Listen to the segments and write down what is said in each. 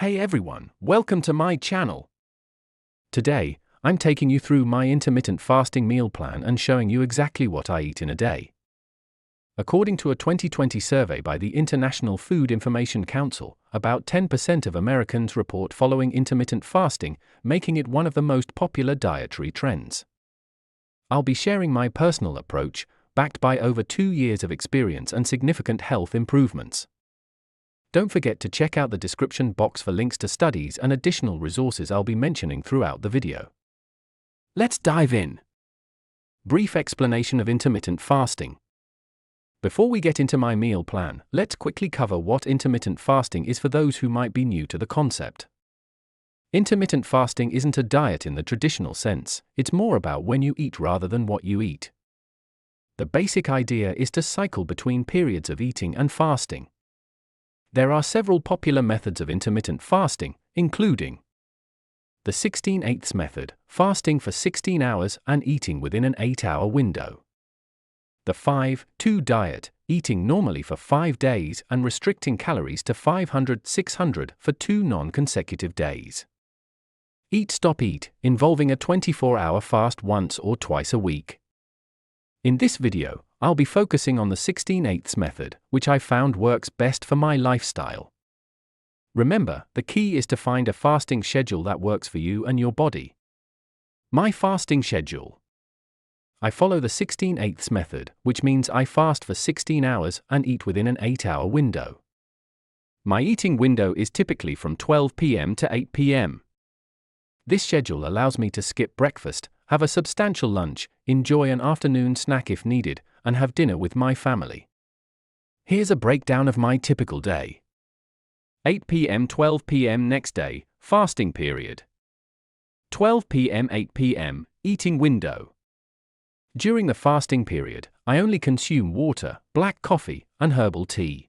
Hey everyone, welcome to my channel. Today, I'm taking you through my intermittent fasting meal plan and showing you exactly what I eat in a day. According to a 2020 survey by the International Food Information Council, about 10% of Americans report following intermittent fasting, making it one of the most popular dietary trends. I'll be sharing my personal approach, backed by over 2 years of experience and significant health improvements. Don't forget to check out the description box for links to studies and additional resources I'll be mentioning throughout the video. Let's dive in. Brief explanation of intermittent fasting. Before we get into my meal plan, let's quickly cover what intermittent fasting is for those who might be new to the concept. Intermittent fasting isn't a diet in the traditional sense, it's more about when you eat rather than what you eat. The basic idea is to cycle between periods of eating and fasting. There are several popular methods of intermittent fasting, including the 16/8 method, fasting for 16 hours and eating within an 8-hour window. The 5-2 diet, eating normally for 5 days and restricting calories to 500-600 for 2 non-consecutive days. Eat Stop Eat, involving a 24-hour fast once or twice a week. In this video, I'll be focusing on the 16/8 method, which I found works best for my lifestyle. Remember, the key is to find a fasting schedule that works for you and your body. My fasting schedule. I follow the 16/8 method, which means I fast for 16 hours and eat within an 8-hour window. My eating window is typically from 12 p.m. to 8 p.m. This schedule allows me to skip breakfast, have a substantial lunch, enjoy an afternoon snack if needed, and have dinner with my family. Here's a breakdown of my typical day. 8 p.m. 12 p.m. next day, fasting period. 12 p.m. 8 p.m. eating window. During the fasting period, I only consume water, black coffee, and herbal tea.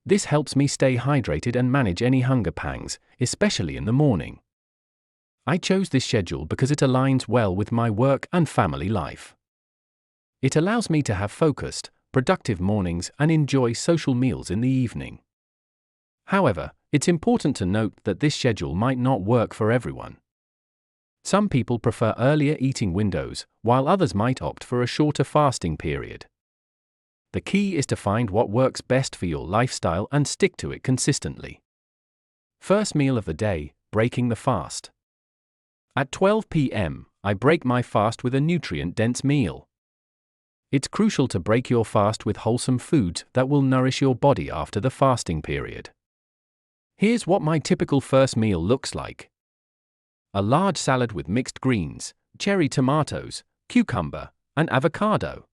This helps me stay hydrated and manage any hunger pangs, especially in the morning. I chose this schedule because it aligns well with my work and family life. It allows me to have focused, productive mornings and enjoy social meals in the evening. However, it's important to note that this schedule might not work for everyone. Some people prefer earlier eating windows, while others might opt for a shorter fasting period. The key is to find what works best for your lifestyle and stick to it consistently. First meal of the day, breaking the fast. At 12 p.m., I break my fast with a nutrient-dense meal. It's crucial to break your fast with wholesome foods that will nourish your body after the fasting period. Here's what my typical first meal looks like. A large salad with mixed greens, cherry tomatoes, cucumber, and avocado.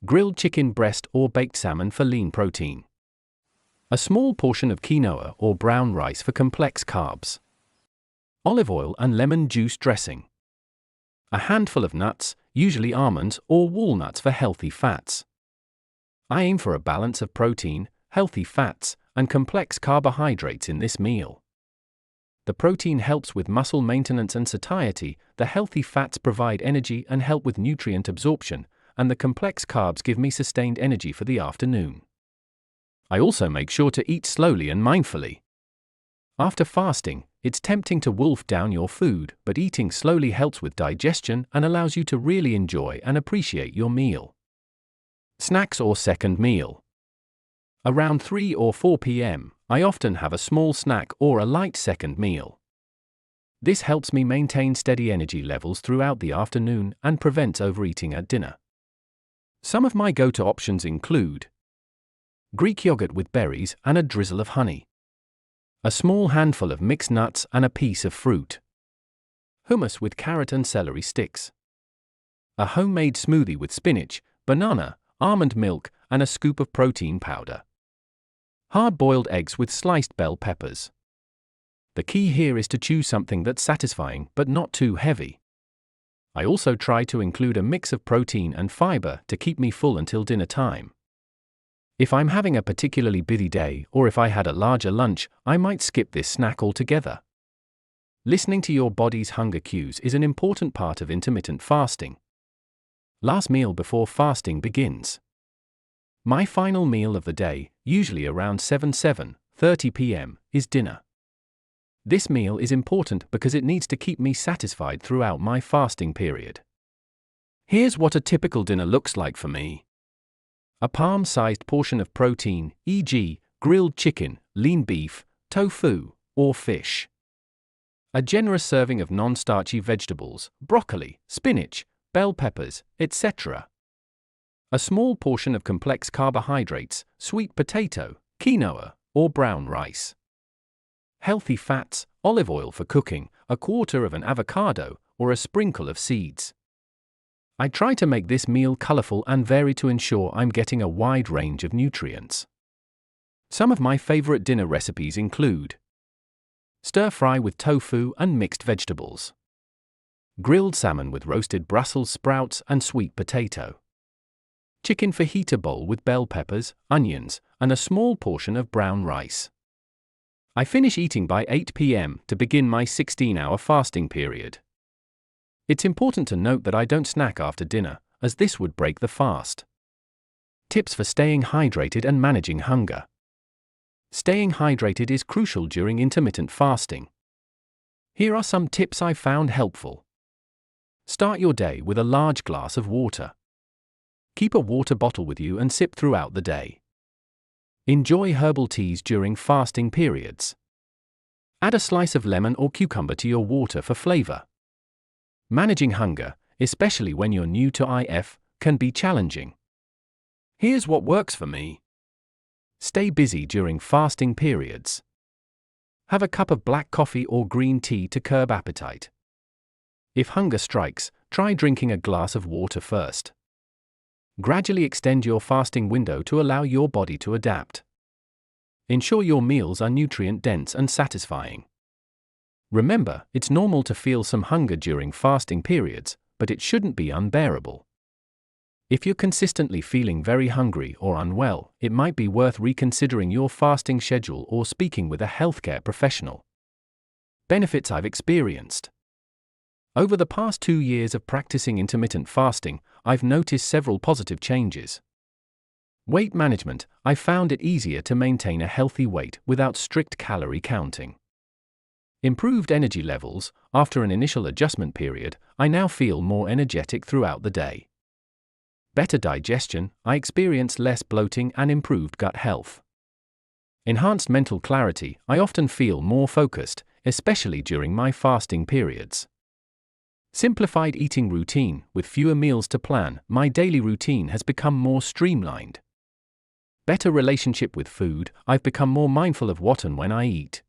Grilled chicken breast or baked salmon for lean protein. A small portion of quinoa or brown rice for complex carbs. Olive oil and lemon juice dressing. A handful of nuts, usually almonds or walnuts for healthy fats. I aim for a balance of protein, healthy fats, and complex carbohydrates in this meal. The protein helps with muscle maintenance and satiety, the healthy fats provide energy and help with nutrient absorption, and the complex carbs give me sustained energy for the afternoon. I also make sure to eat slowly and mindfully. After fasting, it's tempting to wolf down your food, but eating slowly helps with digestion and allows you to really enjoy and appreciate your meal. Snacks or second meal. Around 3 or 4 p.m., I often have a small snack or a light second meal. This helps me maintain steady energy levels throughout the afternoon and prevents overeating at dinner. Some of my go-to options include Greek yogurt with berries and a drizzle of honey. A small handful of mixed nuts and a piece of fruit. Hummus with carrot and celery sticks. A homemade smoothie with spinach, banana, almond milk, and a scoop of protein powder. Hard-boiled eggs with sliced bell peppers. The key here is to choose something that's satisfying but not too heavy. I also try to include a mix of protein and fiber to keep me full until dinner time. If I'm having a particularly busy day or if I had a larger lunch, I might skip this snack altogether. Listening to your body's hunger cues is an important part of intermittent fasting. Last meal before fasting begins. My final meal of the day, usually around 7:30 p.m., is dinner. This meal is important because it needs to keep me satisfied throughout my fasting period. Here's what a typical dinner looks like for me. A palm-sized portion of protein, e.g., grilled chicken, lean beef, tofu, or fish. A generous serving of non-starchy vegetables, broccoli, spinach, bell peppers, etc. A small portion of complex carbohydrates, sweet potato, quinoa, or brown rice. Healthy fats, olive oil for cooking, a quarter of an avocado, or a sprinkle of seeds. I try to make this meal colorful and varied to ensure I'm getting a wide range of nutrients. Some of my favorite dinner recipes include stir fry with tofu and mixed vegetables, grilled salmon with roasted Brussels sprouts and sweet potato, chicken fajita bowl with bell peppers, onions, and a small portion of brown rice. I finish eating by 8 p.m. to begin my 16-hour fasting period. It's important to note that I don't snack after dinner, as this would break the fast. Tips for staying hydrated and managing hunger. Staying hydrated is crucial during intermittent fasting. Here are some tips I found helpful. Start your day with a large glass of water. Keep a water bottle with you and sip throughout the day. Enjoy herbal teas during fasting periods. Add a slice of lemon or cucumber to your water for flavor. Managing hunger, especially when you're new to IF, can be challenging. Here's what works for me. Stay busy during fasting periods. Have a cup of black coffee or green tea to curb appetite. If hunger strikes, try drinking a glass of water first. Gradually extend your fasting window to allow your body to adapt. Ensure your meals are nutrient-dense and satisfying. Remember, it's normal to feel some hunger during fasting periods, but it shouldn't be unbearable. If you're consistently feeling very hungry or unwell, it might be worth reconsidering your fasting schedule or speaking with a healthcare professional. Benefits I've experienced. Over the past 2 years of practicing intermittent fasting, I've noticed several positive changes. Weight management, I found it easier to maintain a healthy weight without strict calorie counting. Improved energy levels, after an initial adjustment period, I now feel more energetic throughout the day. Better digestion, I experience less bloating and improved gut health. Enhanced mental clarity, I often feel more focused, especially during my fasting periods. Simplified eating routine, with fewer meals to plan, my daily routine has become more streamlined. Better relationship with food, I've become more mindful of what and when I eat.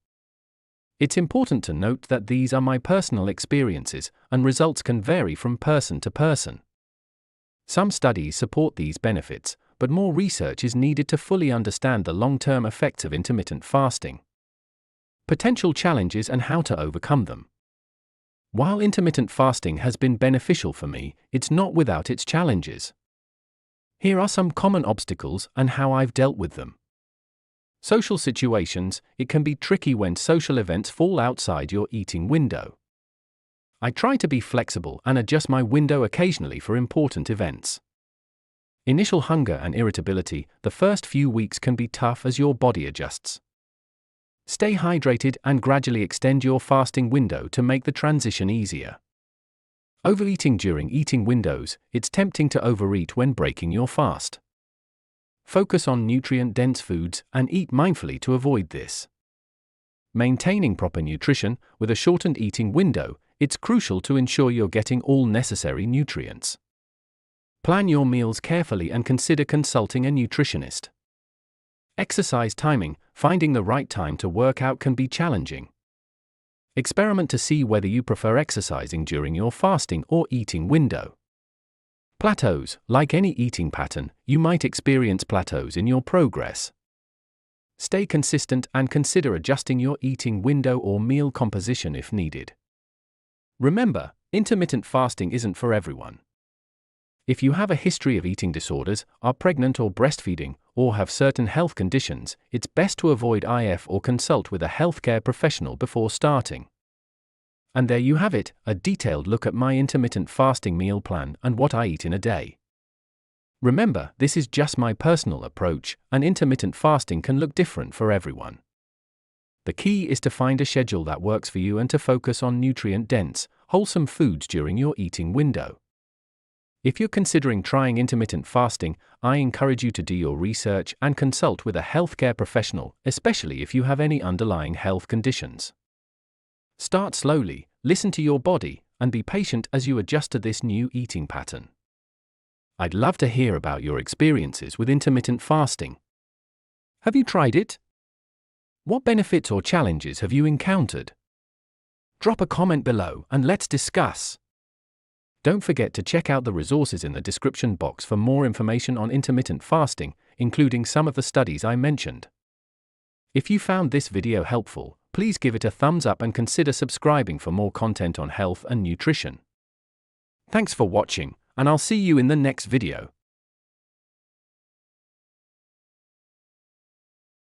It's important to note that these are my personal experiences, and results can vary from person to person. Some studies support these benefits, but more research is needed to fully understand the long-term effects of intermittent fasting. Potential challenges and how to overcome them. While intermittent fasting has been beneficial for me, it's not without its challenges. Here are some common obstacles and how I've dealt with them. Social situations, it can be tricky when social events fall outside your eating window. I try to be flexible and adjust my window occasionally for important events. Initial hunger and irritability, the first few weeks can be tough as your body adjusts. Stay hydrated and gradually extend your fasting window to make the transition easier. Overeating during eating windows, it's tempting to overeat when breaking your fast. Focus on nutrient-dense foods and eat mindfully to avoid this. Maintaining proper nutrition, with a shortened eating window, it's crucial to ensure you're getting all necessary nutrients. Plan your meals carefully and consider consulting a nutritionist. Exercise timing, finding the right time to work out can be challenging. Experiment to see whether you prefer exercising during your fasting or eating window. Plateaus, like any eating pattern, you might experience plateaus in your progress. Stay consistent and consider adjusting your eating window or meal composition if needed. Remember, intermittent fasting isn't for everyone. If you have a history of eating disorders, are pregnant or breastfeeding, or have certain health conditions, it's best to avoid IF or consult with a healthcare professional before starting. And there you have it, a detailed look at my intermittent fasting meal plan and what I eat in a day. Remember, this is just my personal approach, and intermittent fasting can look different for everyone. The key is to find a schedule that works for you and to focus on nutrient-dense, wholesome foods during your eating window. If you're considering trying intermittent fasting, I encourage you to do your research and consult with a healthcare professional, especially if you have any underlying health conditions. Start slowly, listen to your body, and be patient as you adjust to this new eating pattern. I'd love to hear about your experiences with intermittent fasting. Have you tried it? What benefits or challenges have you encountered? Drop a comment below and let's discuss. Don't forget to check out the resources in the description box for more information on intermittent fasting, including some of the studies I mentioned. If you found this video helpful, please give it a thumbs up and consider subscribing for more content on health and nutrition. Thanks for watching, and I'll see you in the next video.